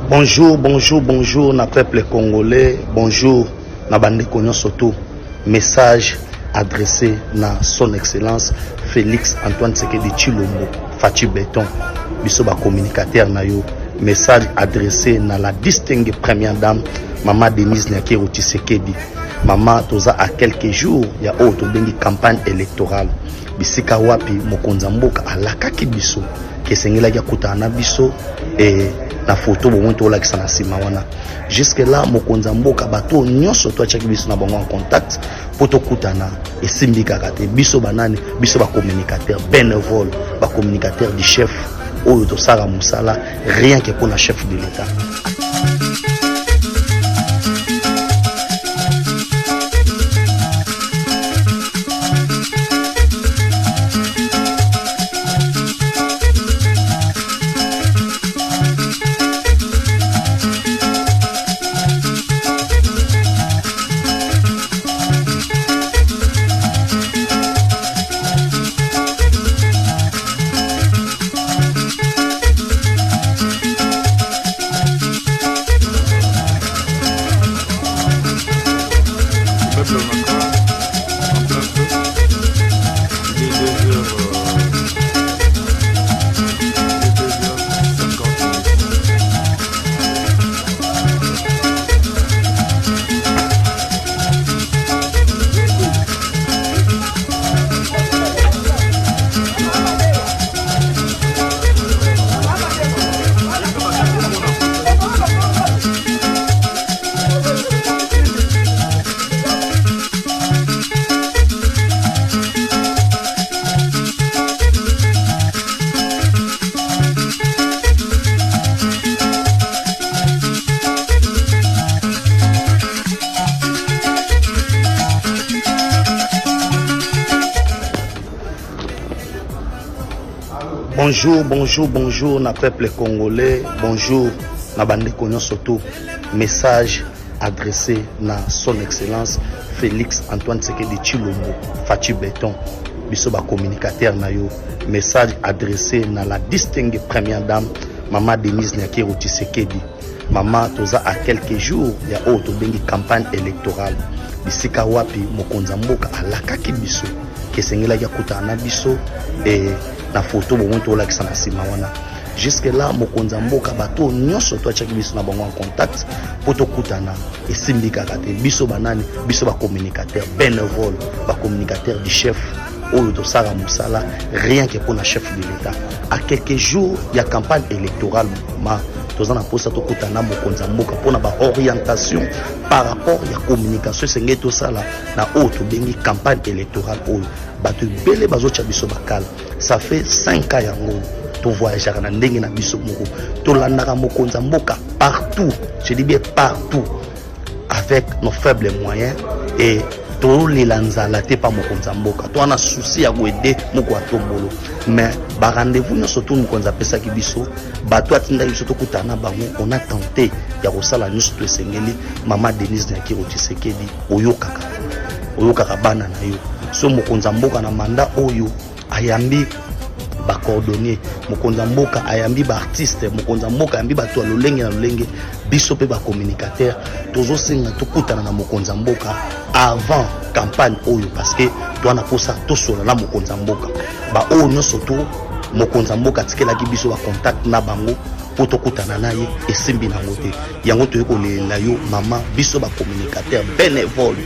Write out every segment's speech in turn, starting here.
Bonjour, bonjour, bonjour, na peuple congolais. Bonjour, na bande konyo soto. Message adressé na son excellence Félix Antoine Tshisekedi Tshilombo, Fachi Béton, biso ba communicateur na yo. Message adressé na la distinguée première dame Maman Denise Nyakero Tshisekedi. Maman toza à quelques jours ya auto bengi campagne électorale. Bisika wapi mokonza mboka alakaki biso kesengela ya kutana biso et na photo bo monto la kisana sima wana. Jusque là mokonza mboka bato nyonso to achaki biso na bango en contact poto kutana et simbika kate biso banane biso ba communicateur bénévole ba communicateur du chef oyo to sara musala rien que pour la chef de l'état. Bonjour, bonjour, bonjour, na peuple congolais. Bonjour, na bande konyo soto. Message adressé na son excellence Félix Antoine Tshisekedi Tshilombo, Fachi Béton, biso ba communicateur na yo. Message adressé na la distinguée première dame Maman Denise Nyakero Tshisekedi. Maman toza à quelques jours ya auto bengi campagne électorale. Bisika wapi mokonza mboka alakaki biso kesengela ya kutana biso et na photo bo monto la kisana sima wana. Jusque là mokonza mboka bato nyonso to achaki biso na bango en contact poto kutana et simbika kate biso banani biso ba communicateur bénévole ba communicateur du chef oyo to sara musala rien que pour la chef de l'état. À quelques jours il y a campagne électorale ma tozana posa to kutana mokonza mboka pona ba orientation par rapport ya communication sengeto sala na auto bengi campagne électorale oyo bato belé bazo chabiso bakala. Ça fait 5 ans yango to voyager na ndenge na biso moko to landaka mokonza mboka partout, je dis bien partout avec nos faibles moyens et to lelanzala te pa mokonza mboka to ana souci ya goede moko atombolo mais ba rendez-vous no surtout mokonza pesa ki biso bato atinda biso to kutana bango on a tenté ya kosala nyusu to esengeli Maman Denise Nyakero Tshisekedi oyokaka bana na yo so mokonza mboka na manda oyo ayambi ba coordonner mokonza mboka ayambi ba artiste mokonza mboka ayambi bato lolenge na lolenge biso pe ba communicateur tozo senga tokutana na mokonza mboka avant campagne oyo parce que toana posa tosola na mokonza mboka ba oyo nyonso to mokonza mboka tikelaki biso ba contact na bango poto kutana na ye esimbi na ngote yango to ekolela yo mama biso ba communicateur bénévole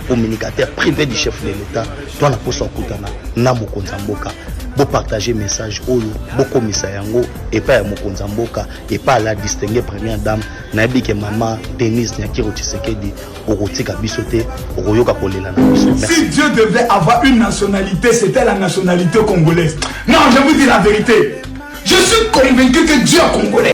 communicateur privé du chef de l'état toana posa kutana na mokonza mboka bo partager message oyo boko misa yango et pas ya mokonza mboka et pas la distinguée première dame na bike Maman Denise Nyakero Tshisekedi okotika biso te okoyoka kolela na biso. Si Dieu devait avoir une nationalité, c'était la nationalité congolaise. Non, je vous dis la vérité. Je suis convaincu que Dieu est congolais.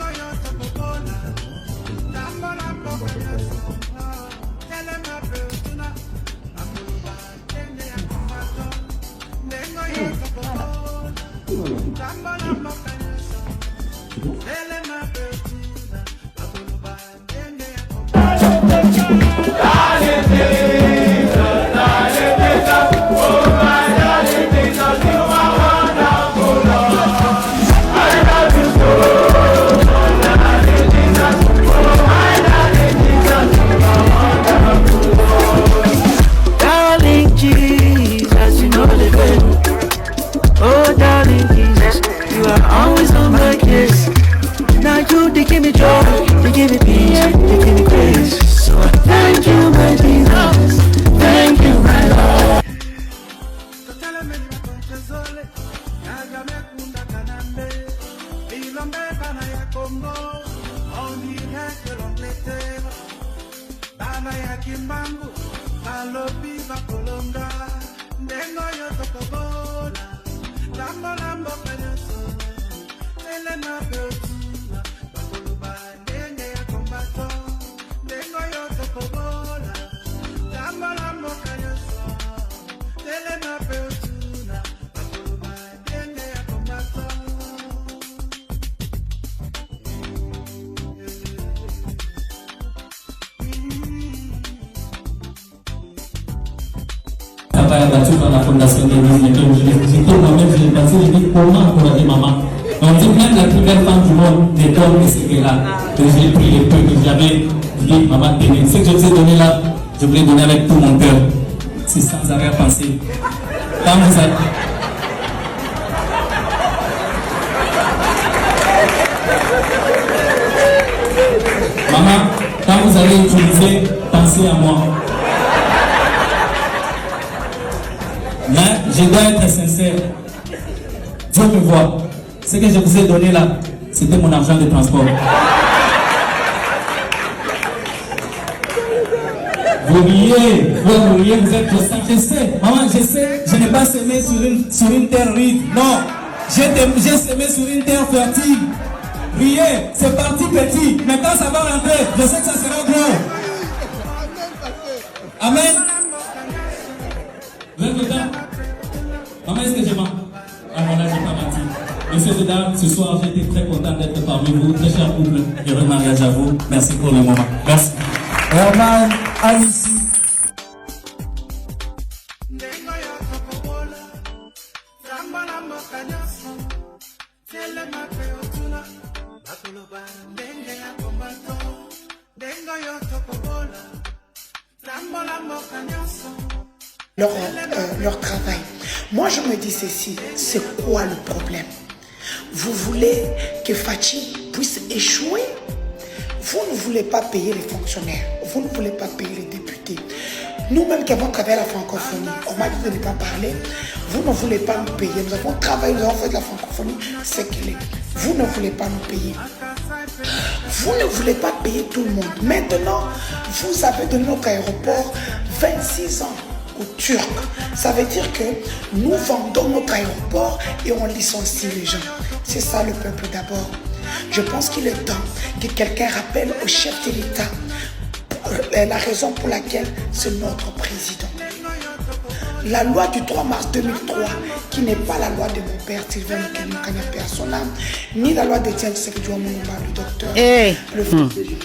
Saya baca dans la fondation de l'Église, j'étais moi-même, je l'ai passé, je dis comment encourager maman. On dit même la plus belle femme du monde n'étonne que c'était là. Que j'ai pris les peu que j'avais, je dis maman, tenez. Ce que je vous ai donné là, je voulais donner avec tout mon cœur. C'est sans arrière-pensée. Quand vous êtes... Maman, quand vous allez utiliser, pensez à moi. Mais je dois être sincère. Dieu me voit. Ce que je vous ai donné là, c'était mon argent de transport. Vous riez, vous êtes conscient. Je sais, maman, je sais, je n'ai pas semé sur une terre ride. Non, j'ai semé sur une terre fertile. Riez, c'est parti petit, mais quand ça va rentrer, je sais que ça sera gros. Amen. Vous êtes dedans? Maman, est-ce que je mens? Ah voilà, j'ai pas menti. Monsieur Dedans, ce soir, j'ai été très content d'être parmi vous. Très cher couple, heureux mariage à vous. Merci pour le moment. Merci. Herman, Alice. Leur travail. Moi, je me dis ceci, c'est quoi le problème? Vous voulez que Fachi puisse échouer? Vous ne voulez pas payer les fonctionnaires, vous ne voulez pas payer les députés. Nous-mêmes qui avons travaillé à la francophonie, on m'a dit de ne pas parler, vous ne voulez pas nous payer. Nous avons travaillé, nous avons fait de la francophonie, c'est qu'elle est. Vous ne voulez pas nous payer. Vous ne voulez pas payer tout le monde. Maintenant, vous avez donné notre aéroport 26 ans aux Turcs. Ça veut dire que nous vendons notre aéroport et on licencie les gens. C'est ça le peuple d'abord. Je pense qu'il est temps que quelqu'un rappelle au chef de l'État la raison pour laquelle c'est notre président. La loi du 3 mars 2003, qui n'est pas la loi de mon père Sylvain Kenya père son âme, ni la loi de Tiens Tshisekedi Moumba, le docteur. Le fils de Dieu.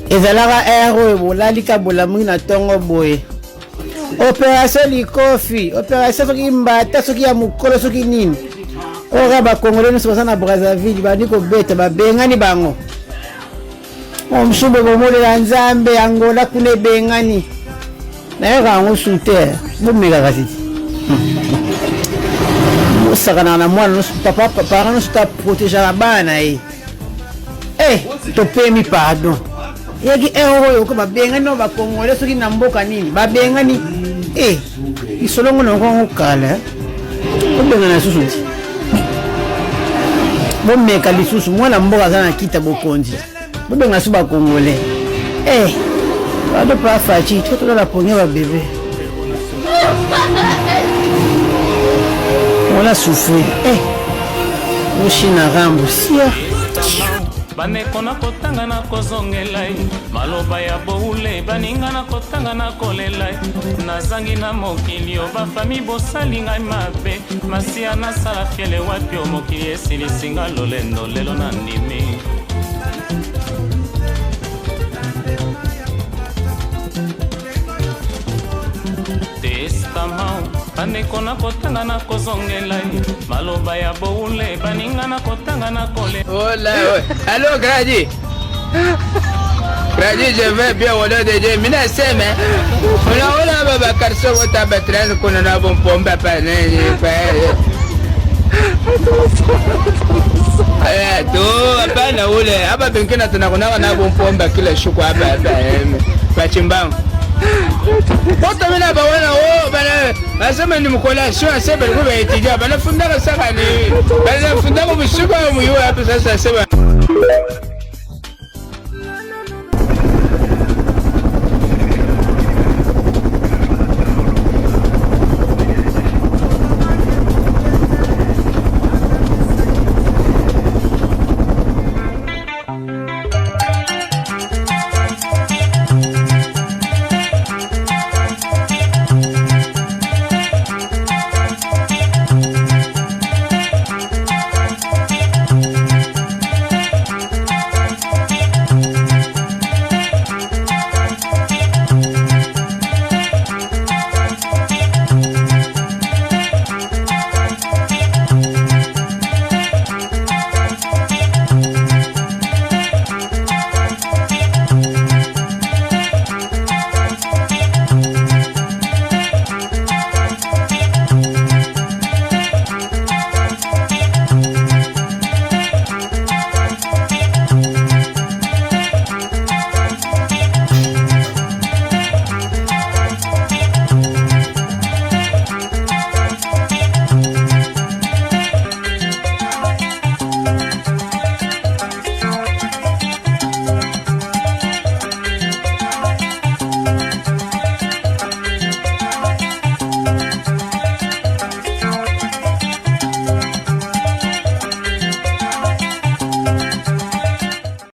Ezalaka ero bolalika bolamuna tongo boye. Opération likofi, opération soki mbata soki ya mukolo soki nini. Ora ba Congolais nous sommes na Brazzaville bani ko beta ba bengani bango. Omsumbe bomole la Nzambe Angola kune bengani. Na yaka ngo sunter, bomeka kasiti. Musakana na mwana papa parents nous t'a protéger la bana eh. To pay me pardon. Yaki euro ko ba bengani no ba Congolais soki na mboka nini ba bengani isolongo no ko kala. Ko bengana susu. Bomeka lisusu mwana mboka sana kita bokonzi. Bobenga suba Congolais. Bado pa Fachi, toto la ponya ba bébé. On a souffert. Oshina rambo sia. Baneko na kotanga na kozongelai maloba ya boule baninga na kotanga na kolelai nazangi na mokili ba fami bosali ngai mabe masia na sala fiele wapi mokili esilisinga lolendo lelo na ndimi testament baneko na kotanga na kozongelai maloba ya boule baninga na kotanga na kole. Allô Grady. Grady, je vais bien au nom de Dieu. Mina seme. Ona baba karso wota betren kuna na bon pombe pa ne. To hapana ule. Hapa pengine tunakuna na bon pombe kila siku hapa. Bachimbang. Poto mina bawana o bana asema ni mkolation asema kwa étudiant bana funda ka saka ni bana funda ko bishiko mu yo hapa sasa asema